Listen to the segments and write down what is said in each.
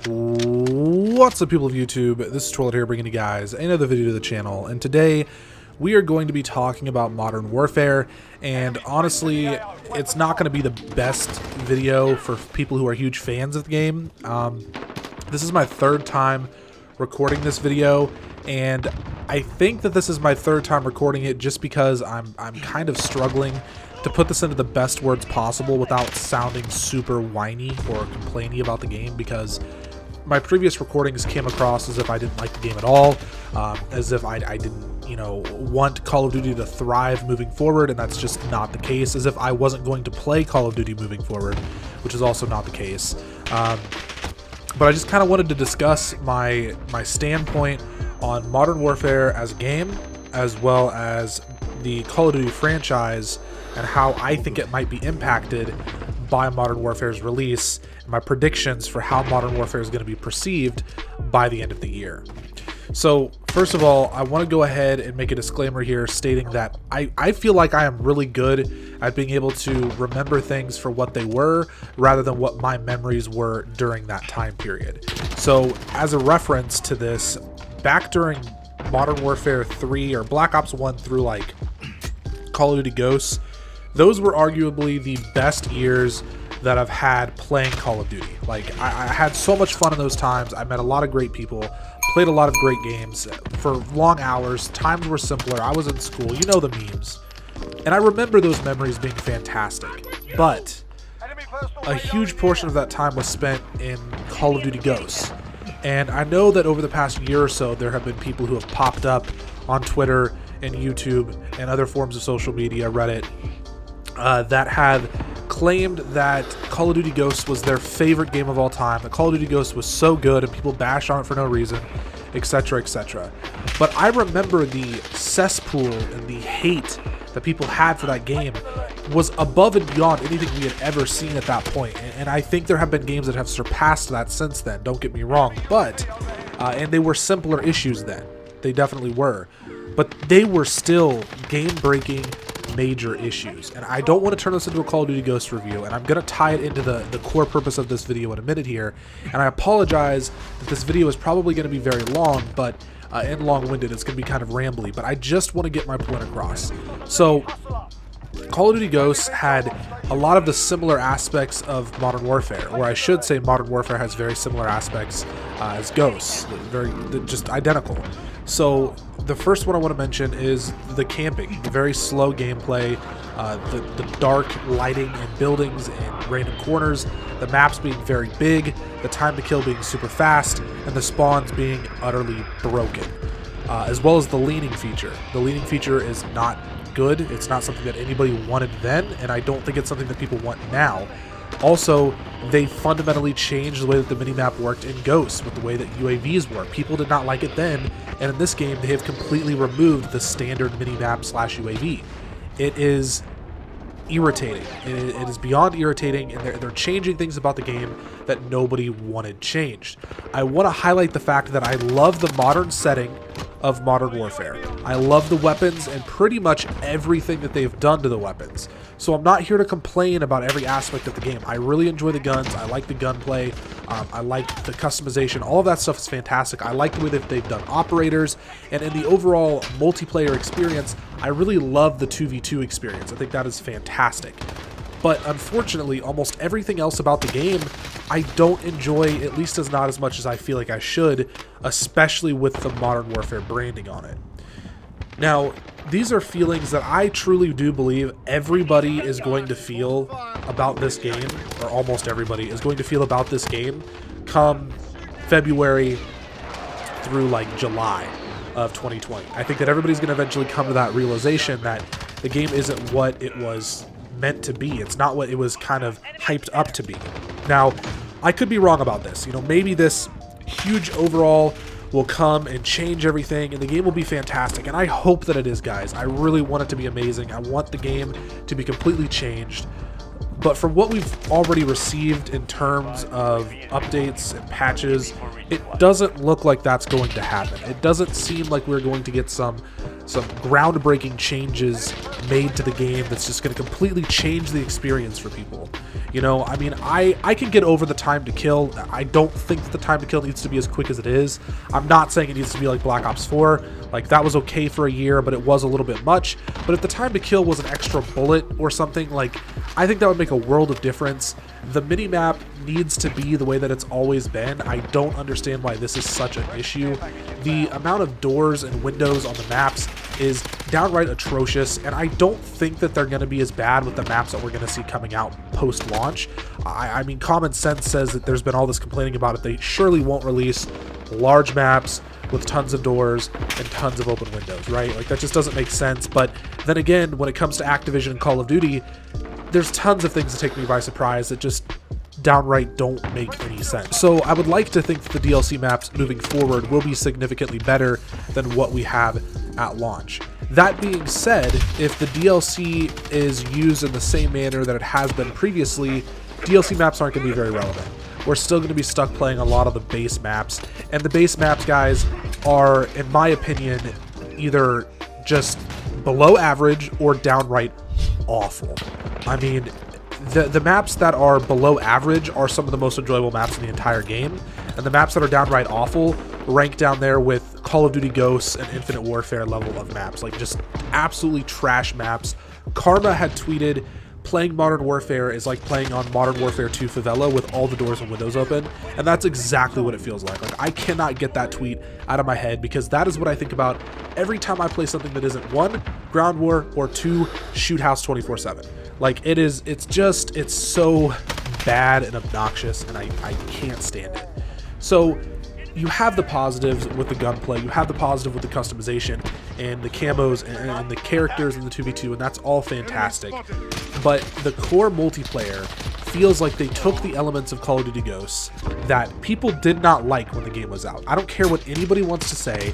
What's up, people of YouTube? This is Tru Warlord here, bringing you guys another video to the channel, and today we are going to be talking about Modern Warfare. And honestly, it's not going to be the best video for people who are huge fans of the game. This is my third time recording this video, and I think that this is my third time recording it just because I'm kind of struggling to put this into the best words possible without sounding super whiny or complainy about the game, because my previous recordings came across as if I didn't like the game at all, as if I didn't, want Call of Duty to thrive moving forward, and that's just not the case. As if I wasn't going to play Call of Duty moving forward, which is also not the case. But I just kind of wanted to discuss my standpoint on Modern Warfare as a game, as well as the Call of Duty franchise, and how I think it might be impacted by Modern Warfare's release, and my predictions for how Modern Warfare is going to be perceived by the end of the year. So, first of all, I want to go ahead and make a disclaimer here stating that I feel like I am really good at being able to remember things for what they were, rather than what my memories were during that time period. So, as a reference to this, back during Modern Warfare 3, or Black Ops 1 through like Call of Duty Ghosts, those were arguably the best years that I've had playing Call of Duty. Like, I had so much fun in those times. I met a lot of great people, played a lot of great games for long hours. Times were simpler. I was in school. You know the memes. And I remember those memories being fantastic. But a huge portion of that time was spent in Call of Duty Ghosts. And I know that over the past year or so, there have been people who have popped up on Twitter and YouTube and other forms of social media, Reddit, that have claimed that Call of Duty Ghosts was their favorite game of all time, that Call of Duty Ghosts was so good and people bash on it for no reason, etc., etc. But I remember the cesspool and the hate that people had for that game was above and beyond anything we had ever seen at that point. And I think there have been games that have surpassed that since then, don't get me wrong, but and they were simpler issues then. They definitely were. But they were still game-breaking major issues. And I don't want to turn this into a Call of Duty Ghost review, and I'm going to tie it into the core purpose of this video in a minute here. And I apologize that this video is probably going to be very long, but and long-winded. It's going to be kind of rambly, but I just want to get my point across. So, Call of Duty Ghosts had a lot of the similar aspects of Modern Warfare, or I should say Modern Warfare has very similar aspects as Ghosts, just identical. So the first one I want to mention is the camping, the very slow gameplay, the dark lighting in buildings and random corners, the maps being very big, the time to kill being super fast, and the spawns being utterly broken, as well as the leaning feature. The leaning feature is not good. It's not something that anybody wanted then, and I don't think it's something that people want now. Also, they fundamentally changed the way that the minimap worked in Ghosts with the way that UAVs work. People did not like it then, and in this game they have completely removed the standard minimap / UAV. It is irritating. It is beyond irritating, and they're changing things about the game that nobody wanted changed. I want to highlight the fact that I love the modern setting of Modern Warfare. I love the weapons and pretty much everything that they've done to the weapons. So I'm not here to complain about every aspect of the game. I really enjoy the guns. I like the gunplay. I like the customization. All of that stuff is fantastic. I like the way that they've done operators. And in the overall multiplayer experience, I really love the 2v2 experience. I think that is fantastic. But unfortunately, almost everything else about the game, I don't enjoy, at least not as much as I feel like I should, especially with the Modern Warfare branding on it. Now, these are feelings that I truly do believe everybody is going to feel about this game, or almost everybody is going to feel about this game come February through like July of 2020. I think that everybody's going to eventually come to that realization that the game isn't what it was meant to be. It's not what it was kind of hyped up to be. Now, I could be wrong about this. Maybe this huge overall will come and change everything, and the game will be fantastic, and I hope that it is, guys. I really want it to be amazing. I want the game to be completely changed. But from what we've already received in terms of updates and patches, it doesn't look like that's going to happen. It doesn't seem like we're going to get some groundbreaking changes made to the game that's just going to completely change the experience for people. You know, I mean, I can get over the time to kill. I don't think that the time to kill needs to be as quick as it is. I'm not saying it needs to be like Black Ops 4. Like, that was okay for a year, but it was a little bit much. But if the time to kill was an extra bullet or something, like, I think that would make a world of difference. The minimap needs to be the way that it's always been. I don't understand why this is such an issue. The amount of doors and windows on the maps is downright atrocious, and I don't think that they're going to be as bad with the maps that we're going to see coming out post-launch. I mean, common sense says that there's been all this complaining about it. They surely won't release large maps with tons of doors and tons of open windows, right? Like, that just doesn't make sense. But then again, when it comes to Activision and Call of Duty, there's tons of things that take me by surprise that just downright don't make any sense. So I would like to think that the DLC maps moving forward will be significantly better than what we have at launch. That being said, if the DLC is used in the same manner that it has been previously, DLC maps aren't going to be very relevant. We're still going to be stuck playing a lot of the base maps, and the base maps, guys, are, in my opinion, either just below average or downright awful. I mean, the maps that are below average are some of the most enjoyable maps in the entire game, and the maps that are downright awful rank down there with Call of Duty Ghosts and Infinite Warfare level of maps. Like, just absolutely trash maps. Karma had tweeted, playing Modern Warfare is like playing on Modern Warfare 2 Favela with all the doors and windows open, and that's exactly what it feels like. Like, I cannot get that tweet out of my head, because that is what I think about every time I play something that isn't 1, Ground War, or 2, Shoot House 24/7. Like, it's so bad and obnoxious, and I can't stand it. So you have the positives with the gunplay, you have the positive with the customization and the camos and the characters in the 2v2, and that's all fantastic. But the core multiplayer feels like they took the elements of Call of Duty Ghosts that people did not like when the game was out. I don't care what anybody wants to say.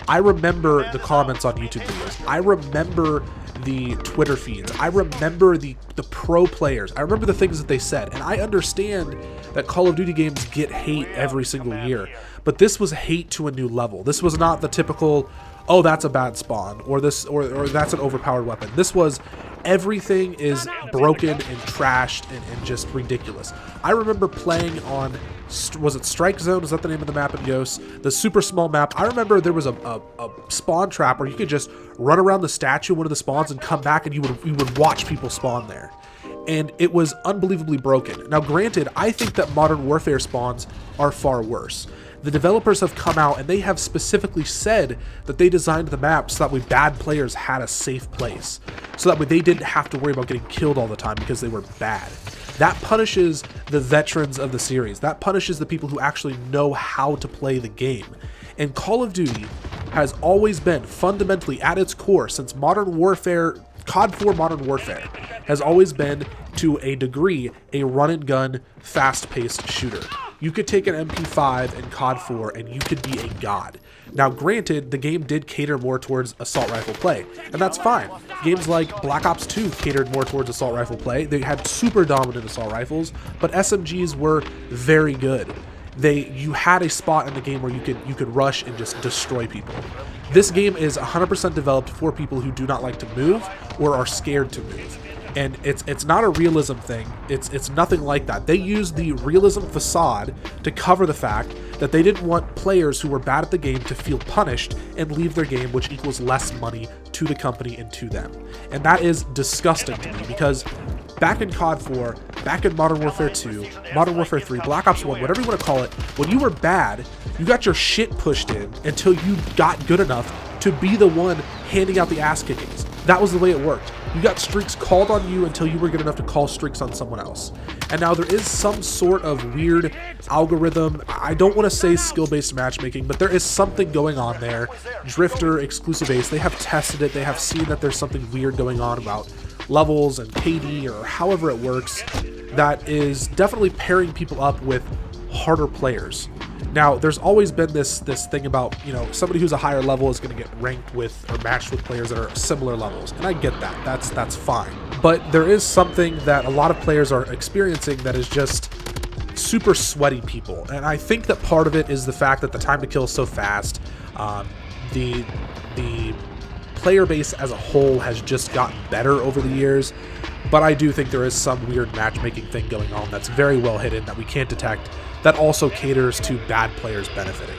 I remember the comments on YouTube videos. I remember the Twitter feeds. I remember the pro players. I remember the things that they said. And I understand that Call of Duty games get hate every single year. But this was hate to a new level. This was not the typical, oh, that's a bad spawn, or this, or that's an overpowered weapon. This was, everything is broken and trashed and just ridiculous. I remember playing on, was it Strike Zone? Is that the name of the map in Ghosts? The super small map. I remember there was a spawn trap where you could just run around the statue, one of the spawns, and come back, and you would watch people spawn there. And it was unbelievably broken. Now, granted, I think that Modern Warfare spawns are far worse. The developers have come out and they have specifically said that they designed the map so that way bad players had a safe place. So that way they didn't have to worry about getting killed all the time because they were bad. That punishes the veterans of the series. That punishes the people who actually know how to play the game. And Call of Duty has always been fundamentally at its core since Modern Warfare, COD 4 Modern Warfare, has always been, to a degree, a run-and-gun, fast-paced shooter. You could take an MP5 in COD 4 and you could be a god. Now, granted, the game did cater more towards assault rifle play, and that's fine. Games like Black Ops 2 catered more towards assault rifle play. They had super dominant assault rifles, but SMGs were very good. You had a spot in the game where you could rush and just destroy people. This game is 100% developed for people who do not like to move or are scared to move. And it's not a realism thing. It's nothing like that. They used the realism facade to cover the fact that they didn't want players who were bad at the game to feel punished and leave their game, which equals less money to the company and to them. And that is disgusting to me, because back in COD 4, back in Modern Warfare 2, Modern Warfare 3, Black Ops 1, whatever you want to call it, when you were bad, you got your shit pushed in until you got good enough to be the one handing out the ass kickings. That was the way it worked. You got streaks called on you until you were good enough to call streaks on someone else. And now there is some sort of weird algorithm. I don't want to say skill-based matchmaking, but there is something going on there. Driftor, Exclusive Ace, they have tested it. They have seen that there's something weird going on about levels and KD, or however it works, that is definitely pairing people up with harder players. Now, there's always been this thing about, you know, somebody who's a higher level is going to get ranked with or matched with players that are similar levels, and I get that. That's fine. But there is something that a lot of players are experiencing that is just super sweaty people, and I think that part of it is the fact that the time to kill is so fast. The player base as a whole has just gotten better over the years, but I do think there is some weird matchmaking thing going on that's very well hidden that we can't detect, that also caters to bad players benefiting.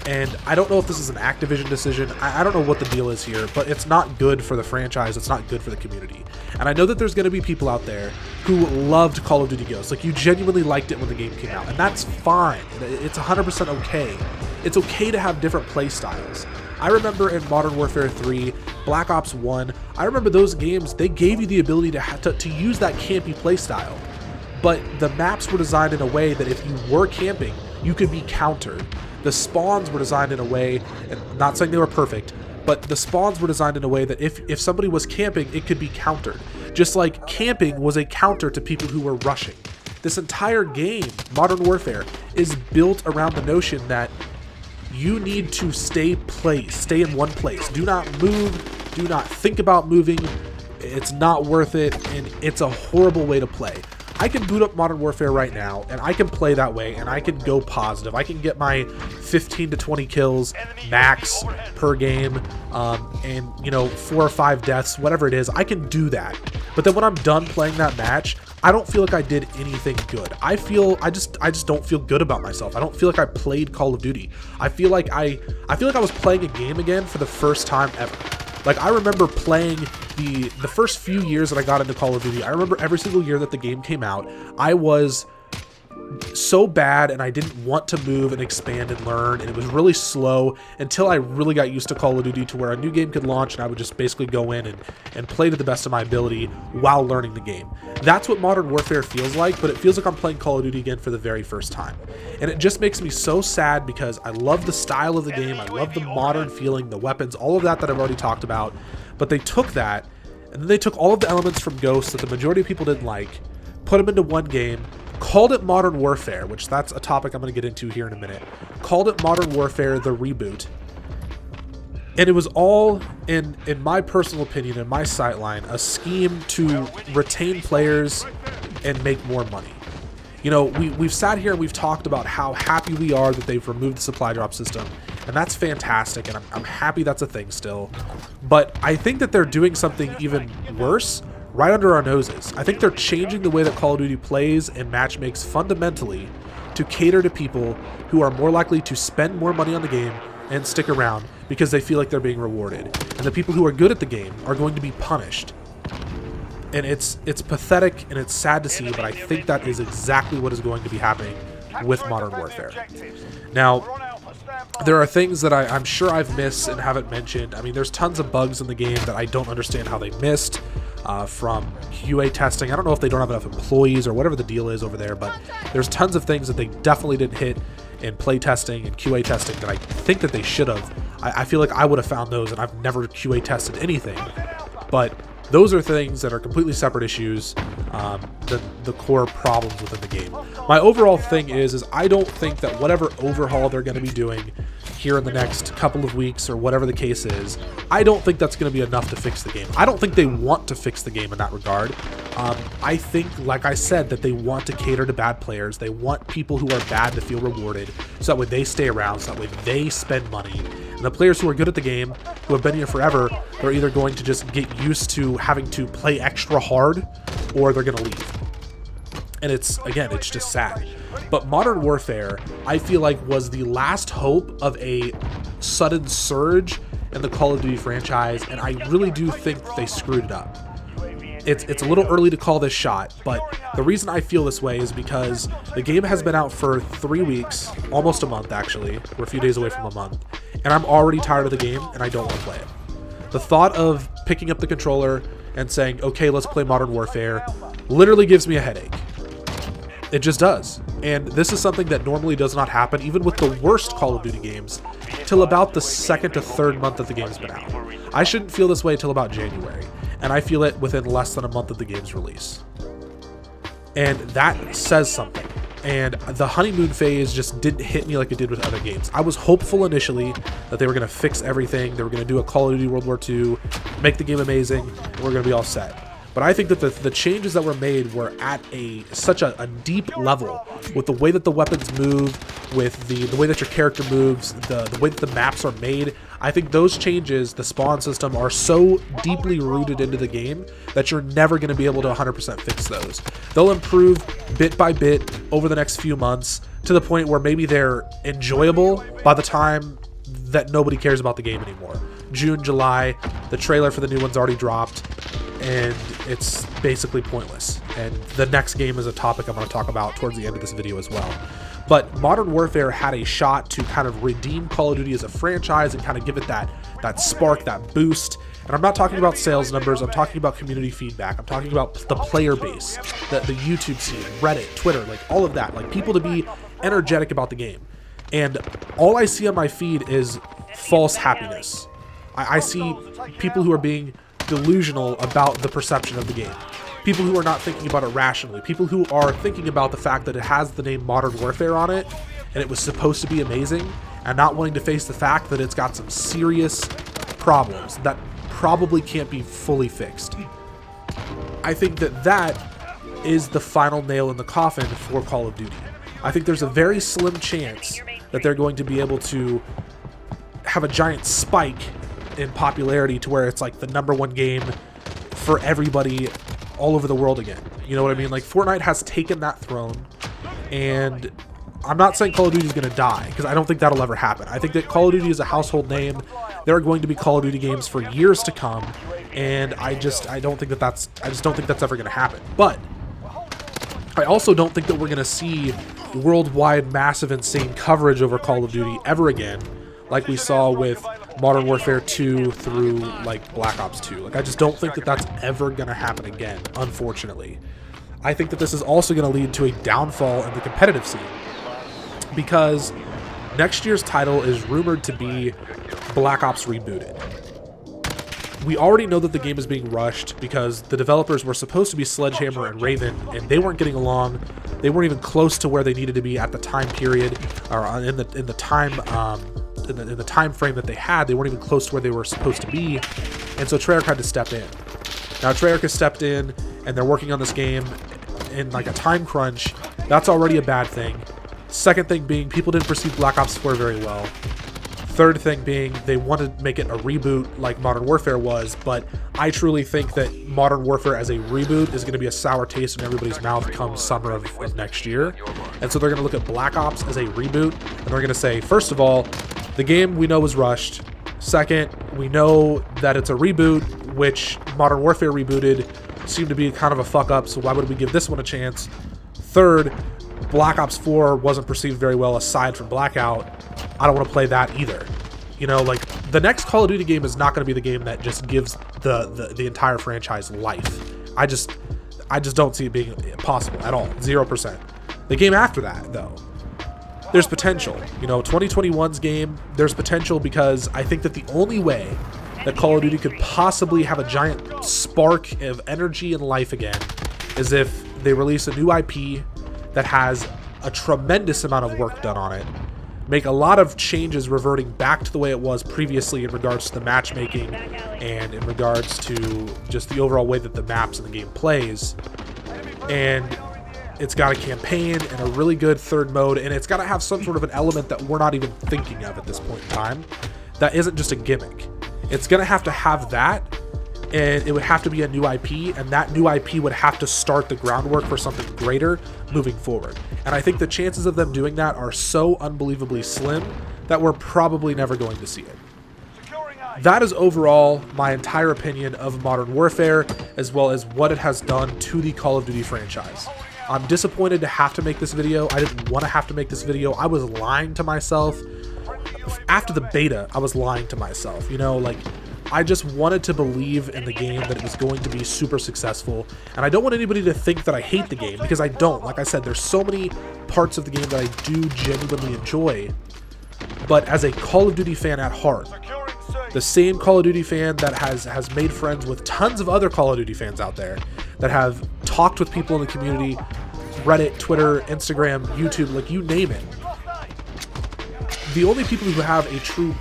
And I don't know if this is an Activision decision. I don't know what the deal is here, but it's not good for the franchise. It's not good for the community. And I know that there's going to be people out there who loved Call of Duty Ghosts. Like, you genuinely liked it when the game came out, and that's fine. It's 100% okay. It's okay to have different play styles. I remember in Modern Warfare 3, Black Ops 1, I remember those games, they gave you the ability to use that campy play style. But the maps were designed in a way that if you were camping, you could be countered. The spawns were designed in a way, and not saying they were perfect, but the spawns were designed in a way that if somebody was camping, it could be countered. Just like camping was a counter to people who were rushing. This entire game, Modern Warfare, is built around the notion that you need to stay in one place. Do not move, do not think about moving. It's not worth it, and it's a horrible way to play. I can boot up Modern Warfare right now, and I can play that way, and I can go positive. I can get my 15 to 20 kills max per game, and, you know, 4 or 5 deaths, whatever it is. I can do that. But then when I'm done playing that match, I don't feel like I did anything good. I just don't feel good about myself. I don't feel like I played Call of Duty. I feel like I was playing a game again for the first time ever. Like, I remember playing the first few years that I got into Call of Duty. I remember every single year that the game came out, I was so bad and I didn't want to move and expand and learn, and it was really slow until I really got used to Call of Duty, to where a new game could launch and I would just basically go in and play to the best of my ability while learning the game. That's what Modern Warfare feels like, but it feels like I'm playing Call of Duty again for the very first time. And it just makes me so sad because I love the style of the game, I love the modern feeling, the weapons, all of that I've already talked about, but they took that and then they took all of the elements from Ghosts that the majority of people didn't like, put them into one game, called it Modern Warfare, which that's a topic I'm going to get into here in a minute, called it Modern Warfare the Reboot. And it was all, in my personal opinion, in my sightline, a scheme to retain players and make more money. You know, we've sat here and we've talked about how happy we are that they've removed the supply drop system, and that's fantastic, and I'm happy that's a thing still. But I think that they're doing something even worse right under our noses. I think they're changing the way that Call of Duty plays and matchmakes fundamentally to cater to people who are more likely to spend more money on the game and stick around because they feel like they're being rewarded. And the people who are good at the game are going to be punished. And it's pathetic and it's sad to see, but I think that is exactly what is going to be happening with Modern Warfare. Now, there are things that I'm sure I've missed and haven't mentioned. I mean, there's tons of bugs in the game that I don't understand how they missed from QA testing. I don't know if they don't have enough employees or whatever the deal is over there, but there's tons of things that they definitely didn't hit in play testing and QA testing that I think that they should have. I feel like I would have found those, and I've never QA tested anything. But those are things that are completely separate issues, the core problems within the game. My overall thing is I don't think that whatever overhaul they're going to be doing here in the next couple of weeks or whatever the case is, I don't think that's going to be enough to fix the game. I don't think they want to fix the game in that regard. I think, like I said, that they want to cater to bad players. They want people who are bad to feel rewarded, so that way they stay around, so that way they spend money. And the players who are good at the game, who have been here forever, they're either going to just get used to having to play extra hard, or they're going to leave. And it's just sad. But Modern Warfare, I feel like, was the last hope of a sudden surge in the Call of Duty franchise, and I really do think that they screwed it up. It's a little early to call this shot, but the reason I feel this way is because the game has been out for 3 weeks, almost a month actually. We're a few days away from a month, and I'm already tired of the game and I don't want to play it. The thought of picking up the controller and saying, okay, let's play Modern Warfare, literally gives me a headache. It just does. And this is something that normally does not happen, even with the worst Call of Duty games, till about the second to third month that the game's been out. I shouldn't feel this way until about January, and I feel it within less than a month of the game's release. And that says something. And the honeymoon phase just didn't hit me like it did with other games. I was hopeful initially that they were going to fix everything. They were going to do a Call of Duty World War II, make the game amazing, and we're going to be all set. But I think that the changes that were made were at such a deep level, with the way that the weapons move, with the way that your character moves, the way that the maps are made. I think those changes, the spawn system, are so deeply rooted into the game that you're never going to be able to 100% fix those. They'll improve bit by bit over the next few months to the point where maybe they're enjoyable by the time that nobody cares about the game anymore. June, July, the trailer for the new one's already dropped, and it's basically pointless. And the next game is a topic I'm going to talk about towards the end of this video as well. But Modern Warfare had a shot to kind of redeem Call of Duty as a franchise and kind of give it that spark, that boost. And I'm not talking about sales numbers, I'm talking about community feedback, I'm talking about the player base, the YouTube scene, Reddit, Twitter, like all of that, like people to be energetic about the game. And all I see on my feed is false happiness. I see people who are being delusional about the perception of the game. People who are not thinking about it rationally. People who are thinking about the fact that it has the name Modern Warfare on it, and it was supposed to be amazing, and not wanting to face the fact that it's got some serious problems that probably can't be fully fixed. I think that is the final nail in the coffin for Call of Duty. I think there's a very slim chance that they're going to be able to have a giant spike in popularity to where it's like the #1 game for everybody all over the world again. You know what I mean? Like, Fortnite has taken that throne, and I'm not saying Call of Duty is going to die, because I don't think that'll ever happen. I think that Call of Duty is a household name. There are going to be Call of Duty games for years to come, and I don't think that's ever going to happen. But I also don't think that we're going to see worldwide massive insane coverage over Call of Duty ever again, like we saw with Modern Warfare 2 through like Black Ops 2. Like, I just don't think that that's ever going to happen again, unfortunately. I think that this is also going to lead to a downfall in the competitive scene, because next year's title is rumored to be Black Ops Rebooted. We already know that the game is being rushed because the developers were supposed to be Sledgehammer and Raven, and they weren't getting along. They weren't even close to where they needed to be at the time period, or in the time frame that they had. They weren't even close to where they were supposed to be, and so Treyarch had to step in. Now Treyarch has stepped in, and they're working on this game in like a time crunch. That's already a bad thing. Second thing being, people didn't perceive Black Ops 4 very well. Third thing being, they wanted to make it a reboot like Modern Warfare was, but I truly think that Modern Warfare as a reboot is going to be a sour taste in everybody's mouth come summer of next year. And so they're going to look at Black Ops as a reboot, and they're going to say, first of all, the game we know was rushed. Second, we know that it's a reboot, which Modern Warfare rebooted seemed to be kind of a fuck up, so why would we give this one a chance? Third, Black Ops 4 wasn't perceived very well aside from Blackout. I don't want to play that either. You know, like, the next Call of Duty game is not going to be the game that just gives the entire franchise life. I just don't see it being possible at all. 0%. The game after that, though, there's potential. You know, 2021's game, there's potential, because I think that the only way that Call of Duty could possibly have a giant spark of energy and life again is if they release a new IP that has a tremendous amount of work done on it, make a lot of changes reverting back to the way it was previously in regards to the matchmaking and in regards to just the overall way that the maps and the game plays. And it's got a campaign and a really good third mode, and it's got to have some sort of an element that we're not even thinking of at this point in time that isn't just a gimmick. It's going to have that, and it would have to be a new IP, and that new IP would have to start the groundwork for something greater moving forward. And I think the chances of them doing that are so unbelievably slim that we're probably never going to see it. That is overall my entire opinion of Modern Warfare, as well as what it has done to the Call of Duty franchise. I'm disappointed to have to make this video. I didn't want to have to make this video. I was lying to myself. After the beta, I was lying to myself. You know, like, I just wanted to believe in the game, that it was going to be super successful. And I don't want anybody to think that I hate the game, because I don't. Like I said, there's so many parts of the game that I do genuinely enjoy. But as a Call of Duty fan at heart, the same Call of Duty fan that has made friends with tons of other Call of Duty fans out there, that have talked with people in the community, Reddit, Twitter, Instagram, YouTube, like, you name it. The only people who have a true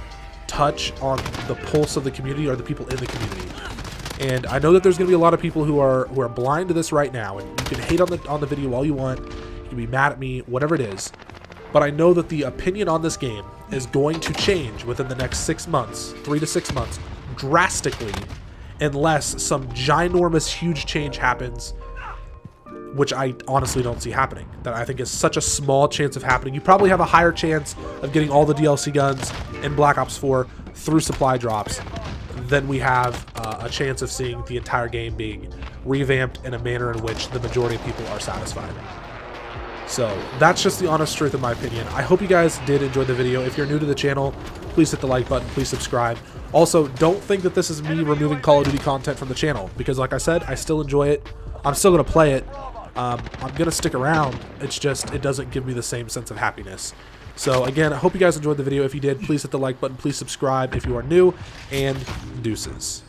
touch on the pulse of the community are the people in the community. And I know that there's going to be a lot of people who are blind to this right now, and you can hate on the video all you want, you can be mad at me, whatever it is, but I know that the opinion on this game is going to change within the next 6 months, 3 to 6 months, drastically, unless some ginormous huge change happens, which I honestly don't see happening. That I think is such a small chance of happening. You probably have a higher chance of getting all the DLC guns in Black Ops 4 through supply drops than we have a chance of seeing the entire game being revamped in a manner in which the majority of people are satisfied. So that's just the honest truth in my opinion. I hope you guys did enjoy the video. If you're new to the channel, please hit the like button, please subscribe. Also, don't think that this is me removing Call of Duty content from the channel, because like I said, I still enjoy it. I'm still going to play it. I'm going to stick around. It's just, it doesn't give me the same sense of happiness. So again, I hope you guys enjoyed the video. If you did, please hit the like button, please subscribe if you are new, and deuces.